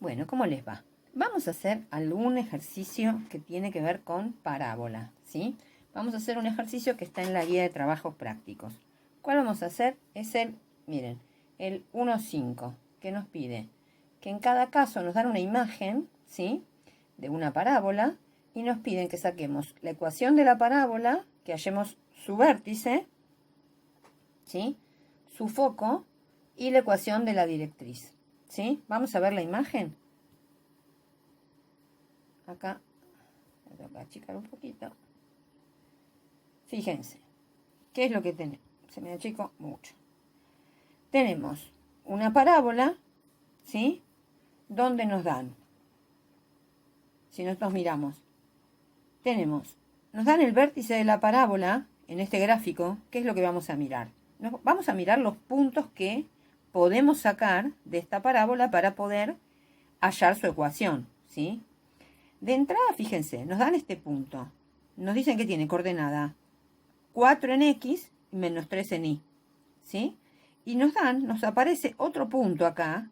Bueno, ¿cómo les va? Vamos a hacer algún ejercicio que tiene que ver con parábola, ¿sí? Vamos a hacer un ejercicio que está en la guía de trabajos prácticos. ¿Cuál vamos a hacer? Es miren, el 1.5, que nos pide que en cada caso nos dan una imagen, ¿sí? De una parábola y nos piden que saquemos la ecuación de la parábola, que hallemos su vértice, ¿sí? Su foco y la ecuación de la directriz. ¿Sí? Vamos a ver la imagen. Acá, voy a achicar un poquito. Fíjense, ¿qué es lo que tenemos? Se me achicó mucho. Tenemos una parábola, ¿sí? Donde nos dan, si nosotros miramos, nos dan el vértice de la parábola en este gráfico. ¿Qué es lo que vamos a mirar? Vamos a mirar los puntos que podemos sacar de esta parábola para poder hallar su ecuación, ¿sí? De entrada, fíjense, nos dan este punto. Nos dicen que tiene coordenada 4 en X y menos 3 en Y, ¿sí? Y nos aparece otro punto acá,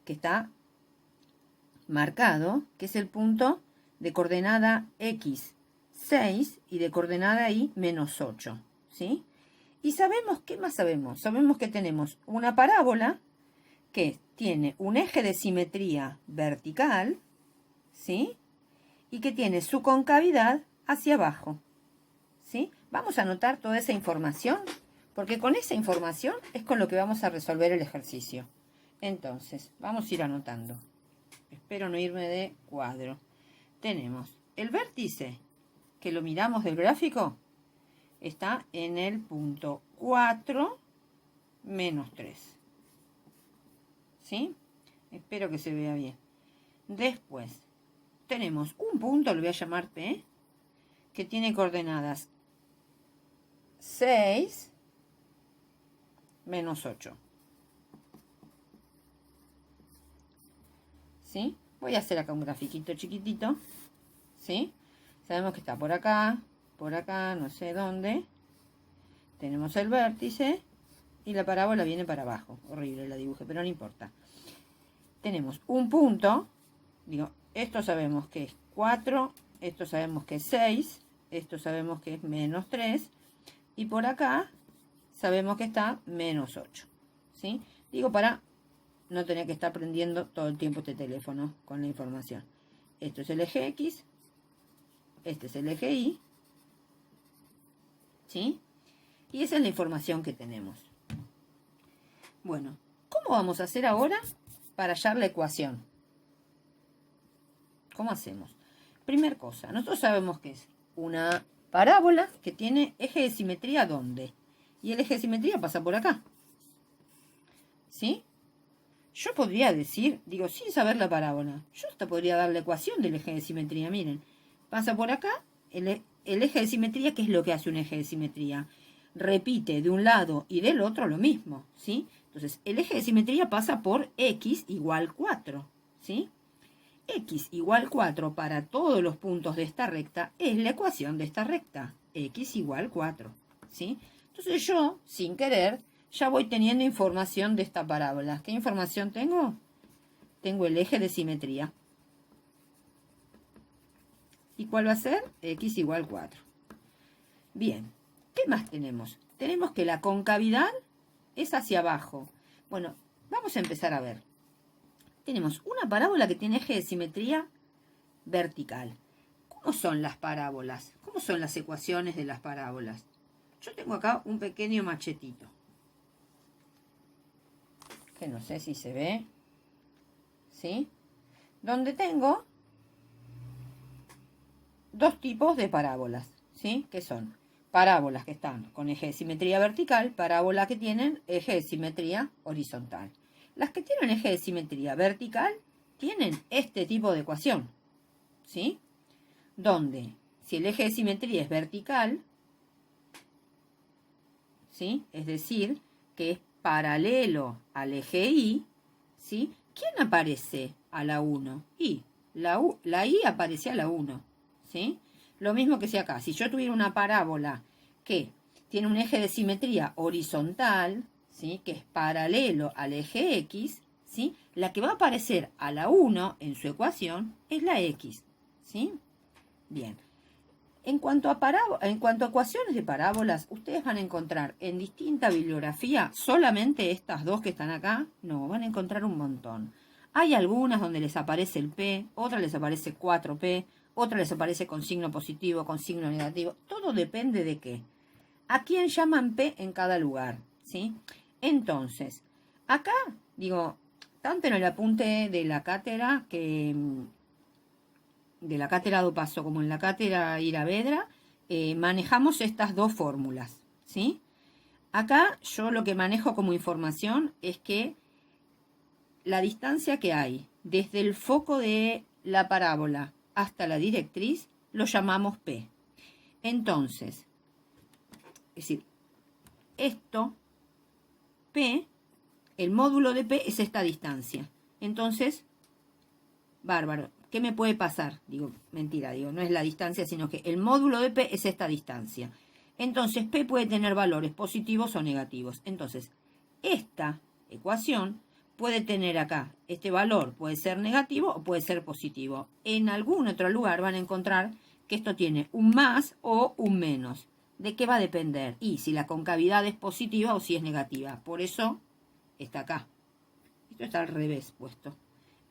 que está marcado, que es el punto de coordenada X 6 y de coordenada Y menos 8, ¿sí? Y sabemos, ¿qué más sabemos? Sabemos que tenemos una parábola que tiene un eje de simetría vertical, ¿sí? Y que tiene su concavidad hacia abajo, ¿sí? Vamos a anotar toda esa información, porque con esa información es con lo que vamos a resolver el ejercicio. Entonces, vamos a ir anotando. Espero no irme de cuadro. Tenemos el vértice, que lo miramos del gráfico, está en el punto 4 menos 3. ¿Sí? Espero que se vea bien. Después, tenemos un punto, lo voy a llamar P, que tiene coordenadas 6 menos 8. ¿Sí? Voy a hacer acá un grafiquito chiquitito. ¿Sí? Sabemos que está por acá, no sé dónde. Tenemos el vértice y la parábola viene para abajo. Horrible la dibujé, pero no importa. Tenemos un punto. Digo, esto sabemos que es 4, esto sabemos que es 6, esto sabemos que es menos 3. Y por acá sabemos que está menos 8. ¿Sí? Digo, para no tener que estar prendiendo todo el tiempo este teléfono con la información. Esto es el eje X, este es el eje Y, ¿sí? Y esa es la información que tenemos. Bueno, ¿cómo vamos a hacer ahora para hallar la ecuación? ¿Cómo hacemos? Primer cosa, nosotros sabemos que es una parábola que tiene eje de simetría ¿dónde? Y el eje de simetría pasa por acá. ¿Sí? Yo podría decir, digo, sin saber la parábola, yo hasta podría dar la ecuación del eje de simetría. Miren, pasa por acá, el eje de simetría, ¿qué es lo que hace un eje de simetría? Repite de un lado y del otro lo mismo, ¿sí? Entonces, el eje de simetría pasa por X igual 4, ¿sí? X igual 4 para todos los puntos de esta recta es la ecuación de esta recta, X igual 4, ¿sí? Entonces yo, sin querer, ya voy teniendo información de esta parábola. ¿Qué información tengo? Tengo el eje de simetría. ¿Y cuál va a ser? X igual 4. Bien, ¿qué más tenemos? Tenemos que la concavidad es hacia abajo. Bueno, vamos a empezar a ver. Tenemos una parábola que tiene eje de simetría vertical. ¿Cómo son las parábolas? ¿Cómo son las ecuaciones de las parábolas? Yo tengo acá un pequeño machetito, que no sé si se ve, ¿sí? Donde tengo dos tipos de parábolas, ¿sí? Que son parábolas que están con eje de simetría vertical, parábolas que tienen eje de simetría horizontal. Las que tienen eje de simetría vertical tienen este tipo de ecuación, ¿sí? Donde si el eje de simetría es vertical, ¿sí? Es decir, que es paralelo al eje Y, ¿sí? ¿Quién aparece a la 1? Y. La Y aparece a la 1, ¿sí? Lo mismo que si acá, si yo tuviera una parábola que tiene un eje de simetría horizontal, ¿sí? Que es paralelo al eje X, ¿sí? La que va a aparecer a la 1 en su ecuación es la x, ¿sí? Bien. En cuanto a ecuaciones de parábolas, ustedes van a encontrar en distinta bibliografía solamente estas dos que están acá. No, van a encontrar un montón. Hay algunas donde les aparece el P, otras les aparece 4P, otras les aparece con signo positivo, con signo negativo. Todo depende de qué. ¿A quién llaman P en cada lugar? ¿Sí? Entonces, acá, digo, tanto en el apunte de la cátedra de la cátedra do Paso como en la cátedra Iravedra, manejamos estas dos fórmulas, ¿sí? Acá yo lo que manejo como información es que la distancia que hay desde el foco de la parábola hasta la directriz lo llamamos P. Entonces, es decir, esto, P, el módulo de P es esta distancia. Entonces, bárbaro. ¿Qué me puede pasar? Digo, mentira, digo, no es la distancia, sino que el módulo de P es esta distancia. Entonces, P puede tener valores positivos o negativos. Entonces, esta ecuación puede tener acá, este valor puede ser negativo o puede ser positivo. En algún otro lugar van a encontrar que esto tiene un más o un menos. ¿De qué va a depender? Y si la concavidad es positiva o si es negativa. Por eso está acá. Esto está al revés puesto.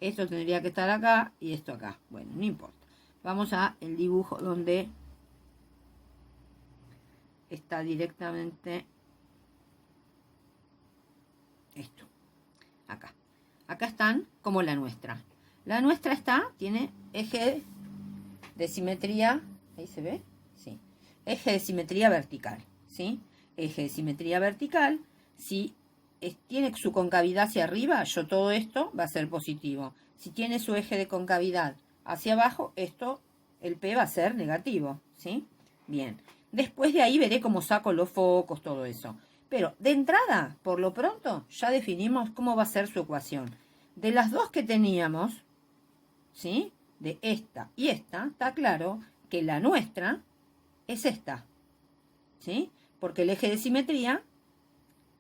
Esto tendría que estar acá y esto acá. Bueno, no importa. Vamos a el dibujo donde está directamente esto. Acá. Acá están como la nuestra. La nuestra tiene eje de simetría. ¿Ahí se ve? Sí. Eje de simetría vertical. ¿Sí? Eje de simetría vertical. Si tiene su concavidad hacia arriba, todo esto va a ser positivo. Si tiene su eje de concavidad hacia abajo, el P va a ser negativo, ¿sí? Bien. Después de ahí veré cómo saco los focos, todo eso. Pero de entrada, por lo pronto, ya definimos cómo va a ser su ecuación. De las dos que teníamos, ¿sí? De esta y esta, está claro que la nuestra es esta, ¿sí? Porque el eje de simetría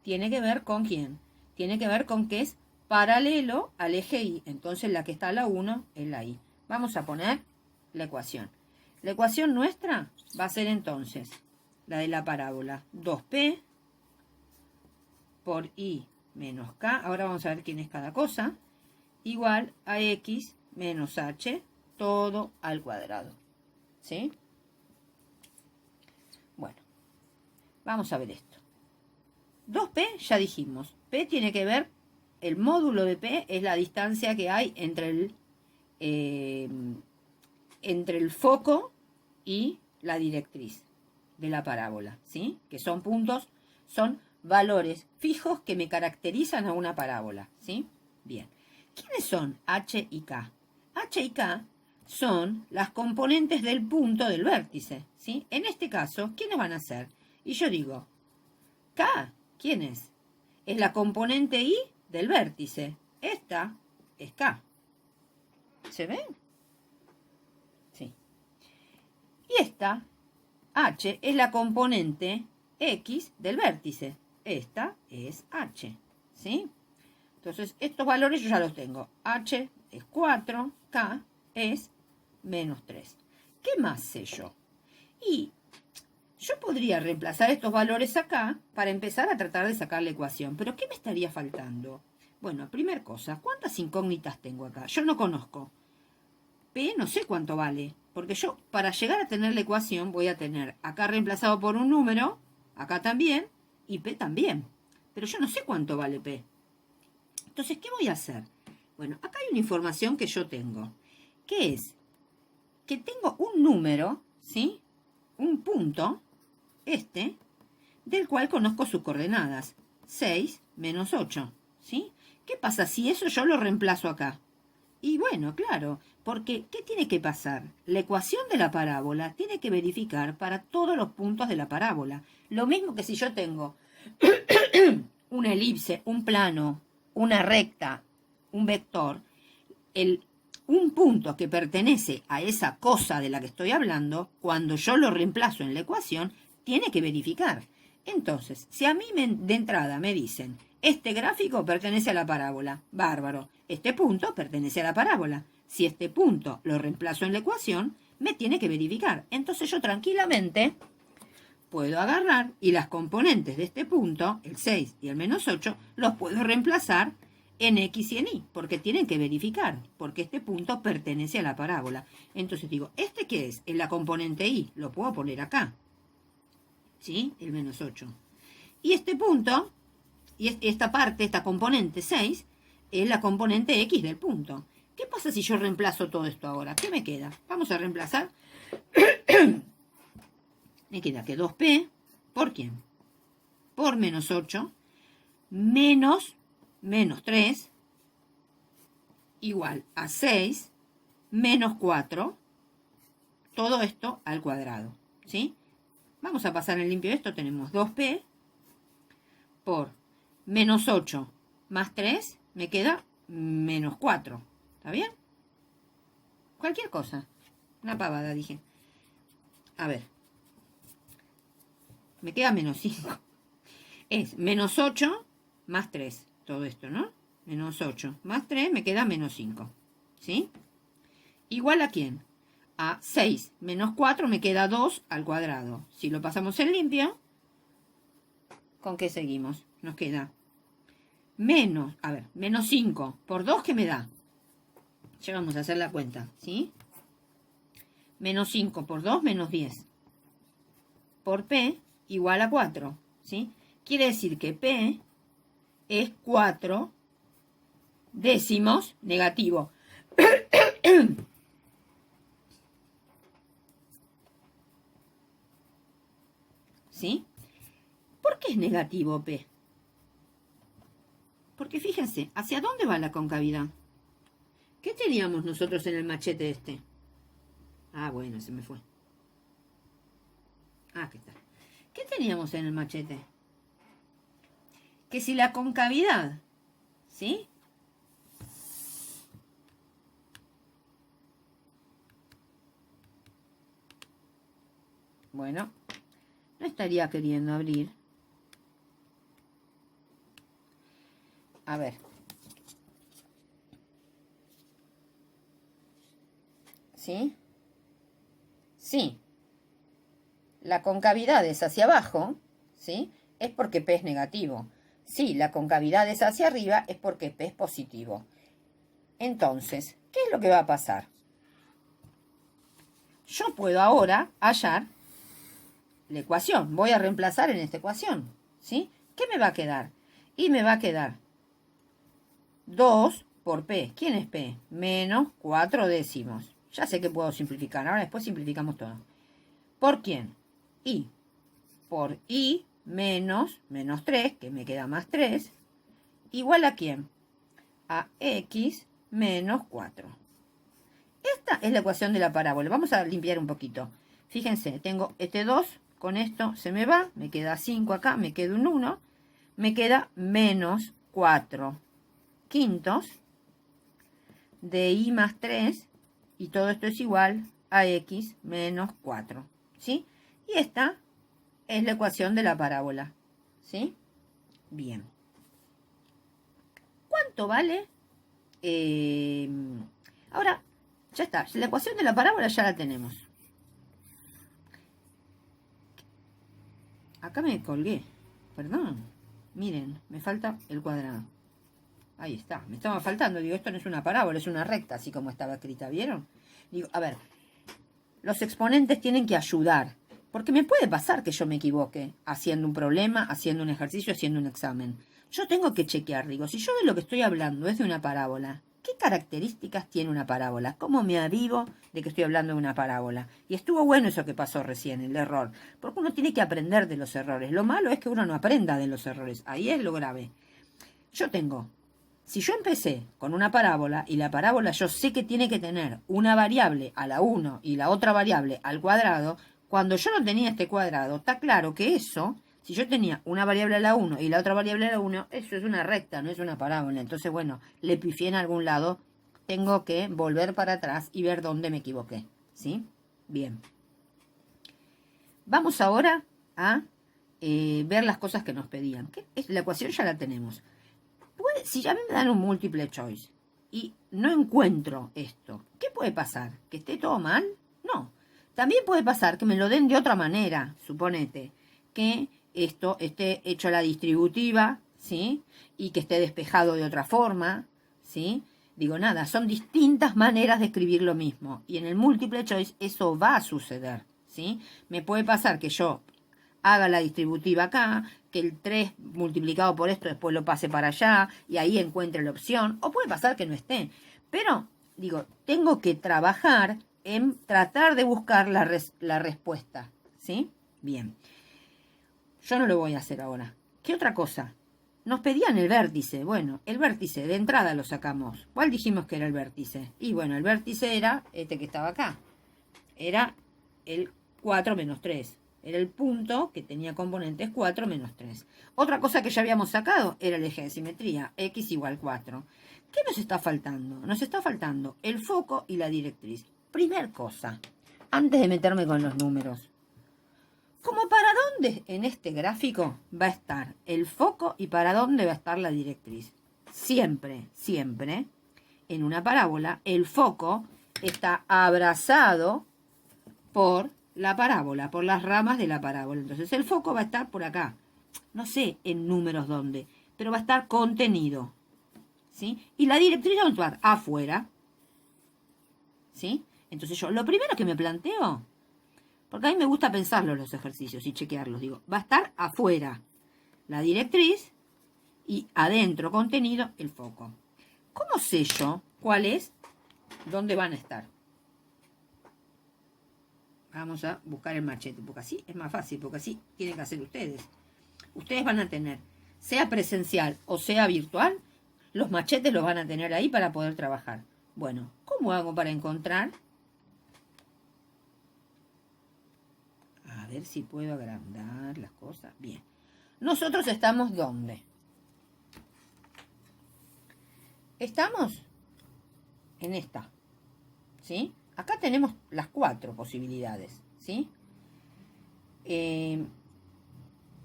tiene que ver con ¿quién? Tiene que ver con que es paralelo al eje Y. Entonces la que está a la 1 es la Y. Vamos a poner la ecuación. La ecuación nuestra va a ser entonces la de la parábola 2P por I menos K. Ahora vamos a ver quién es cada cosa. Igual a X menos H todo al cuadrado. ¿Sí? Bueno, vamos a ver esto. 2P ya dijimos. P tiene que ver, el módulo de P es la distancia que hay entre el foco y la directriz de la parábola, ¿sí? Que son puntos, son valores fijos que me caracterizan a una parábola, ¿sí? Bien. ¿Quiénes son H y K? H y K son las componentes del punto del vértice, ¿sí? En este caso, ¿quiénes van a ser? Y yo digo, K, ¿quién es? Es la componente I del vértice. Esta es K. ¿Se ven? Sí. Y esta, H, es la componente X del vértice. Esta es H. ¿Sí? Entonces, estos valores yo ya los tengo. H es 4, K es menos 3. ¿Qué más sé yo? Y yo podría reemplazar estos valores acá para empezar a tratar de sacar la ecuación. ¿Pero qué me estaría faltando? Bueno, primera cosa, ¿cuántas incógnitas tengo acá? Yo no conozco. P no sé cuánto vale, porque yo para llegar a tener la ecuación voy a tener acá reemplazado por un número, acá también, y P también. Pero yo no sé cuánto vale P. Entonces, ¿qué voy a hacer? Bueno, acá hay una información que yo tengo, que es que tengo un número, ¿sí? Un punto, del cual conozco sus coordenadas, 6 menos 8, ¿sí? ¿Qué pasa si eso yo lo reemplazo acá? Y bueno, claro, porque ¿qué tiene que pasar? La ecuación de la parábola tiene que verificar para todos los puntos de la parábola. Lo mismo que si yo tengo una elipse, un plano, una recta, un vector, un punto que pertenece a esa cosa de la que estoy hablando, cuando yo lo reemplazo en la ecuación, tiene que verificar. Entonces, si a mí de entrada me dicen, Este gráfico pertenece a la parábola. Bárbaro. Este punto pertenece a la parábola. Si este punto lo reemplazo en la ecuación, me tiene que verificar. Entonces yo tranquilamente puedo agarrar y las componentes de este punto, el 6 y el menos 8, los puedo reemplazar en X y en Y, porque tienen que verificar, porque este punto pertenece a la parábola. Entonces digo, ¿este qué es? Es la componente Y, lo puedo poner acá, ¿sí? El menos 8. Y este punto, y esta parte, esta componente 6, es la componente X del punto. ¿Qué pasa si yo reemplazo todo esto ahora? ¿Qué me queda? Vamos a reemplazar. Me queda que 2P, ¿por quién? Por menos 8, menos 3, igual a 6, menos 4, todo esto al cuadrado, ¿sí? Vamos a pasar en limpio esto, tenemos 2P por menos 8 más 3, me queda menos 4, ¿está bien? Cualquier cosa, una pavada dije. A ver, me queda menos 5. Es menos 8 más 3, todo esto, ¿no? Menos 8 más 3 me queda menos 5, ¿sí? ¿Igual a quién? A 6 menos 4 me queda 2 al cuadrado. Si lo pasamos en limpio, ¿con qué seguimos? Nos queda menos, a ver, menos 5 por 2, ¿qué me da? Ya vamos a hacer la cuenta, ¿sí? Menos 5 por 2, menos 10. Por P igual a 4, ¿sí? Quiere decir que P es 4 décimos negativo. ¿Sí? ¿Por qué es negativo P? Porque fíjense, ¿hacia dónde va la concavidad? ¿Qué teníamos nosotros en el machete este? Ah, bueno, se me fue. Ah, ¿qué tal? ¿Qué teníamos en el machete? Que si la concavidad, ¿sí? Bueno, no estaría queriendo abrir. A ver. ¿Sí? Sí. La concavidad es hacia abajo, ¿sí? Es porque P es negativo. Si la concavidad es hacia arriba, es porque P es positivo. Entonces, ¿qué es lo que va a pasar? Yo puedo ahora hallar la ecuación. Voy a reemplazar en esta ecuación, ¿sí? ¿Qué me va a quedar? Y me va a quedar 2 por P. ¿Quién es P? Menos 4 décimos. Ya sé que puedo simplificar. Ahora después simplificamos todo. ¿Por quién? Y. Por I menos 3, que me queda más 3, igual a quién? A X menos 4. Esta es la ecuación de la parábola. Vamos a limpiar un poquito. Fíjense, tengo este 2, con esto se me va, me queda 5 acá, me queda un 1, me queda menos 4 quintos de I más 3, y todo esto es igual a X menos 4, ¿sí? Y esta es la ecuación de la parábola, ¿sí? Bien. ¿Cuánto vale? Ahora, ya está. La ecuación de la parábola ya la tenemos. Acá me colgué. Perdón. Miren, me falta el cuadrado. Ahí está. Me estaba faltando. Digo, esto no es una parábola, es una recta, así como estaba escrita. ¿Vieron? Digo, a ver. Los exponentes tienen que ayudar. Porque me puede pasar que yo me equivoque haciendo un problema, haciendo un ejercicio, haciendo un examen. Yo tengo que chequear, digo, si yo de lo que estoy hablando es de una parábola, ¿qué características tiene una parábola? ¿Cómo me avivo de que estoy hablando de una parábola? Y estuvo bueno eso que pasó recién, el error. Porque uno tiene que aprender de los errores. Lo malo es que uno no aprenda de los errores. Ahí es lo grave. Yo tengo, si yo empecé con una parábola y la parábola yo sé que tiene que tener una variable a la 1 y la otra variable al cuadrado, cuando yo no tenía este cuadrado, está claro que eso, si yo tenía una variable a la 1 y la otra variable a la 1, eso es una recta, no es una parábola. Entonces, bueno, le pifié en algún lado, tengo que volver para atrás y ver dónde me equivoqué, ¿sí? Bien. Vamos ahora a ver las cosas que nos pedían. La ecuación ya la tenemos. Si ya me dan un múltiple choice y no encuentro esto, ¿qué puede pasar? ¿Que esté todo mal? No. También puede pasar que me lo den de otra manera, suponete, que esto esté hecho a la distributiva, ¿sí? Y que esté despejado de otra forma, ¿sí? Digo, nada, son distintas maneras de escribir lo mismo. Y en el múltiple choice eso va a suceder, ¿sí? Me puede pasar que yo haga la distributiva acá, que el 3 multiplicado por esto después lo pase para allá y ahí encuentre la opción, o puede pasar que no esté. Pero, digo, tengo que trabajar en tratar de buscar la respuesta, ¿sí? Bien. Yo no lo voy a hacer ahora. ¿Qué otra cosa? Nos pedían el vértice. Bueno, el vértice de entrada lo sacamos. ¿Cuál dijimos que era el vértice? Y bueno, el vértice era este que estaba acá. Era el 4 menos 3. Era el punto que tenía componentes 4 menos 3. Otra cosa que ya habíamos sacado era el eje de simetría, x igual 4. ¿Qué nos está faltando? Nos está faltando el foco y la directriz. Primer cosa, antes de meterme con los números. ¿Cómo para dónde en este gráfico va a estar el foco y para dónde va a estar la directriz? Siempre, siempre, en una parábola, el foco está abrazado por la parábola, por las ramas de la parábola. Entonces el foco va a estar por acá. No sé en números dónde, pero va a estar contenido. ¿Sí? Y la directriz va a estar afuera. ¿Sí? Entonces yo, lo primero que me planteo, porque a mí me gusta pensarlo los ejercicios y chequearlos, digo, va a estar afuera la directriz y adentro contenido el foco. ¿Cómo sé yo cuál es? ¿Dónde van a estar? Vamos a buscar el machete, porque así es más fácil, porque así tienen que hacer ustedes. Ustedes van a tener, sea presencial o sea virtual, los machetes los van a tener ahí para poder trabajar. Bueno, ¿cómo hago para encontrar? A ver si puedo agrandar las cosas. Bien. Nosotros estamos ¿dónde? Estamos en esta. ¿Sí? Acá tenemos las 4 posibilidades. ¿Sí?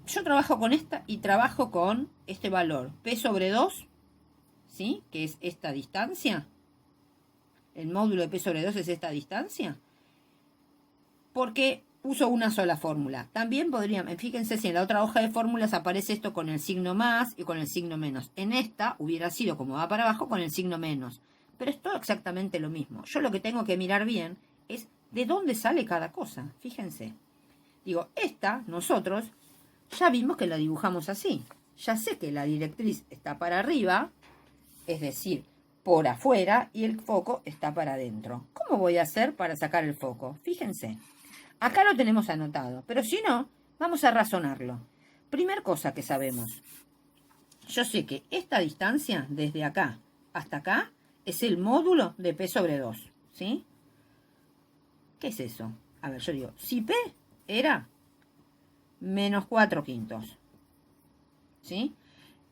Yo trabajo con esta y trabajo con este valor. P sobre 2. ¿Sí? Que es esta distancia. El módulo de P sobre 2 es esta distancia. Porque uso una sola fórmula. También podrían, fíjense si en la otra hoja de fórmulas aparece esto con el signo más y con el signo menos. En esta hubiera sido como va para abajo con el signo menos. Pero es todo exactamente lo mismo. Yo lo que tengo que mirar bien es de dónde sale cada cosa. Fíjense. Digo, esta, nosotros, ya vimos que la dibujamos así. Ya sé que la directriz está para arriba, es decir, por afuera, y el foco está para adentro. ¿Cómo voy a hacer para sacar el foco? Fíjense. Acá lo tenemos anotado, pero si no, vamos a razonarlo. Primer cosa que sabemos. Yo sé que esta distancia, desde acá hasta acá, es el módulo de P sobre 2, ¿sí? ¿Qué es eso? A ver, yo digo, si P era menos 4 quintos, ¿sí?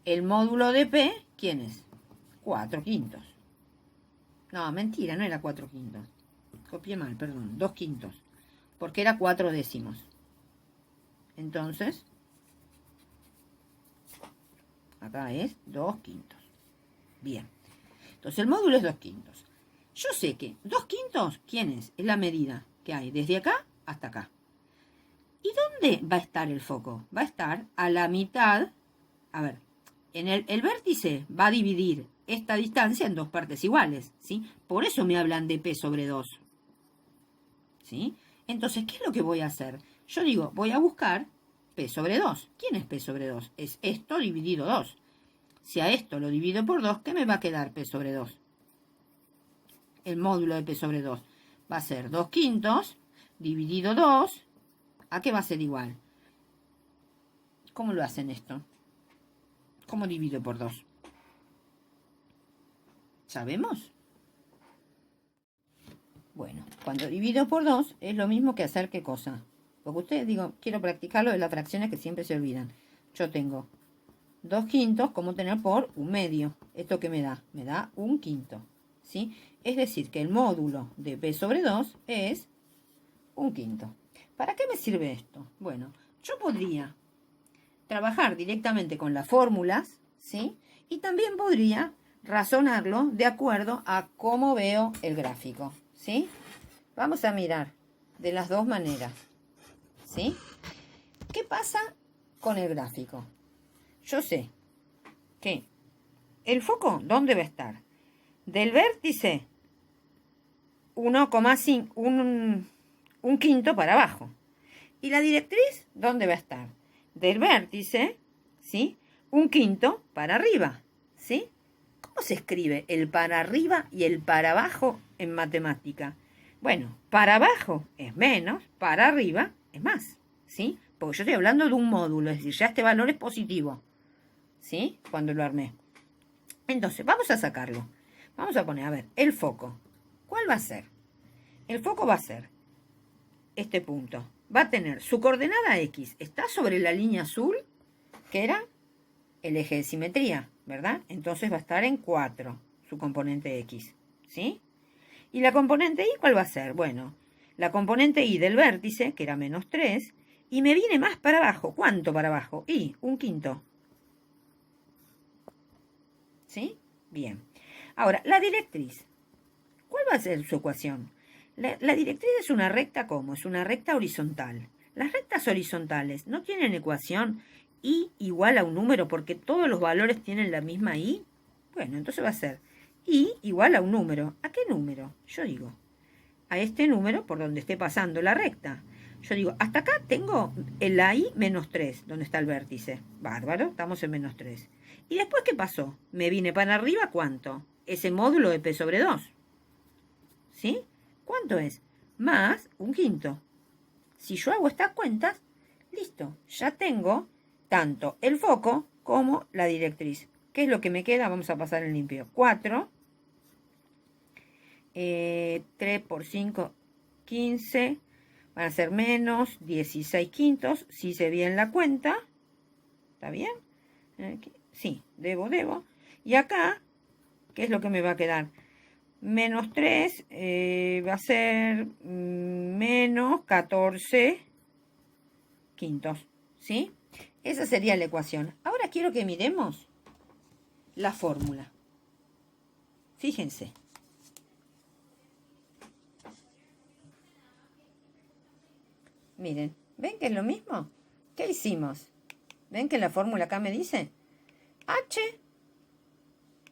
El módulo de P, ¿quién es? 4 quintos. No, mentira, no era 4 quintos. Copié mal, perdón, 2 quintos. Porque era 4 décimos. Entonces, acá es 2 quintos. Bien. Entonces el módulo es 2 quintos. Yo sé que 2 quintos, ¿quién es? Es la medida que hay desde acá hasta acá. ¿Y dónde va a estar el foco? Va a estar a la mitad. A ver, en el vértice va a dividir esta distancia en 2 partes iguales, ¿sí? Por eso me hablan de P sobre 2. ¿Sí? Entonces, ¿qué es lo que voy a hacer? Yo digo, voy a buscar P sobre 2. ¿Quién es P sobre 2? Es esto dividido 2. Si a esto lo divido por 2, ¿qué me va a quedar P sobre 2? El módulo de P sobre 2 va a ser 2 quintos dividido 2. ¿A qué va a ser igual? ¿Cómo lo hacen esto? ¿Cómo divido por 2? ¿Sabemos? Bueno, cuando divido por 2 es lo mismo que hacer qué cosa. Porque ustedes, digo, quiero practicarlo de las fracciones que siempre se olvidan. Yo tengo 2 quintos como tener por un medio. ¿Esto qué me da? Me da un quinto. ¿Sí? Es decir, que el módulo de P sobre 2 es un quinto. ¿Para qué me sirve esto? Bueno, yo podría trabajar directamente con las fórmulas, ¿sí? Y también podría razonarlo de acuerdo a cómo veo el gráfico, ¿sí? Vamos a mirar de las dos maneras, ¿sí? ¿Qué pasa con el gráfico? Yo sé que el foco, ¿dónde va a estar? Del vértice 1,5, un quinto para abajo. ¿Y la directriz dónde va a estar? Del vértice, ¿sí? Un quinto para arriba, ¿sí? ¿Cómo se escribe el para arriba y el para abajo en matemática? Bueno, para abajo es menos, para arriba es más, ¿sí? Porque yo estoy hablando de un módulo, es decir, ya este valor es positivo, ¿sí? Cuando lo armé. Entonces, vamos a sacarlo. Vamos a poner, a ver, el foco. ¿Cuál va a ser? El foco va a ser este punto. Va a tener su coordenada X. Está sobre la línea azul, que era el eje de simetría, ¿verdad? Entonces va a estar en 4, su componente X, ¿sí? ¿Y la componente Y cuál va a ser? Bueno, la componente Y del vértice, que era menos 3, y me viene más para abajo. ¿Cuánto para abajo? Y, un quinto. ¿Sí? Bien. Ahora, la directriz. ¿Cuál va a ser su ecuación? La directriz es una recta, ¿cómo? Es una recta horizontal. Las rectas horizontales no tienen ecuación y igual a un número porque todos los valores tienen la misma y. Bueno, entonces va a ser y igual a un número. ¿A qué número? Yo digo, a este número por donde esté pasando la recta. Yo digo, hasta acá tengo la y menos 3, donde está el vértice. Bárbaro, estamos en menos 3. ¿Y después qué pasó? Me vine para arriba, ¿cuánto? Ese módulo de p sobre 2. ¿Sí? ¿Cuánto es? Más un quinto. Si yo hago estas cuentas, listo, ya tengo tanto el foco como la directriz. ¿Qué es lo que me queda? Vamos a pasar en limpio. 4, 3 por 5, 15, van a ser menos 16 quintos, si hice bien la cuenta. ¿Está bien? Sí, debo. Y acá, ¿qué es lo que me va a quedar? Menos 3 va a ser menos 14 quintos, ¿sí? Esa sería la ecuación. Ahora quiero que miremos la fórmula. Fíjense. Miren, ¿ven que es lo mismo? ¿Qué hicimos? ¿Ven que la fórmula acá me dice? H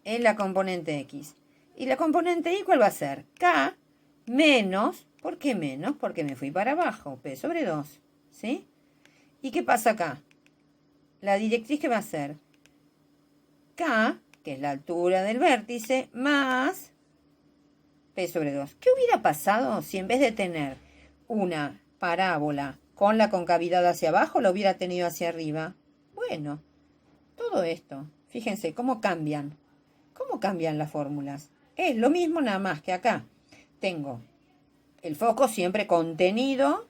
es la componente X. ¿Y la componente Y cuál va a ser? K menos, ¿por qué menos? Porque me fui para abajo, P sobre 2, ¿sí? ¿Y qué pasa acá? La directriz que va a ser K, que es la altura del vértice, más P sobre 2. ¿Qué hubiera pasado si en vez de tener una parábola con la concavidad hacia abajo, lo hubiera tenido hacia arriba? Bueno, todo esto, fíjense cómo cambian las fórmulas. Es lo mismo, nada más que acá tengo el foco siempre contenido,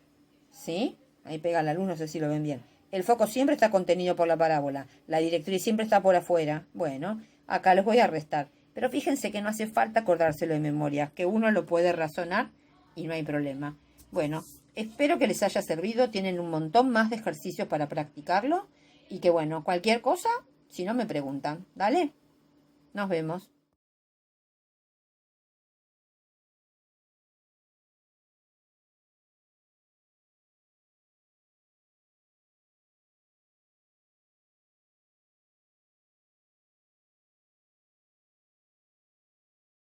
¿sí? Ahí pega la luz, no sé si lo ven bien. El foco siempre está contenido por la parábola. La directriz siempre está por afuera. Bueno, acá los voy a restar. Pero fíjense que no hace falta acordárselo de memoria, que uno lo puede razonar y no hay problema. Bueno, espero que les haya servido. Tienen un montón más de ejercicios para practicarlo. Y que bueno, cualquier cosa, si no me preguntan. ¿Dale? Nos vemos.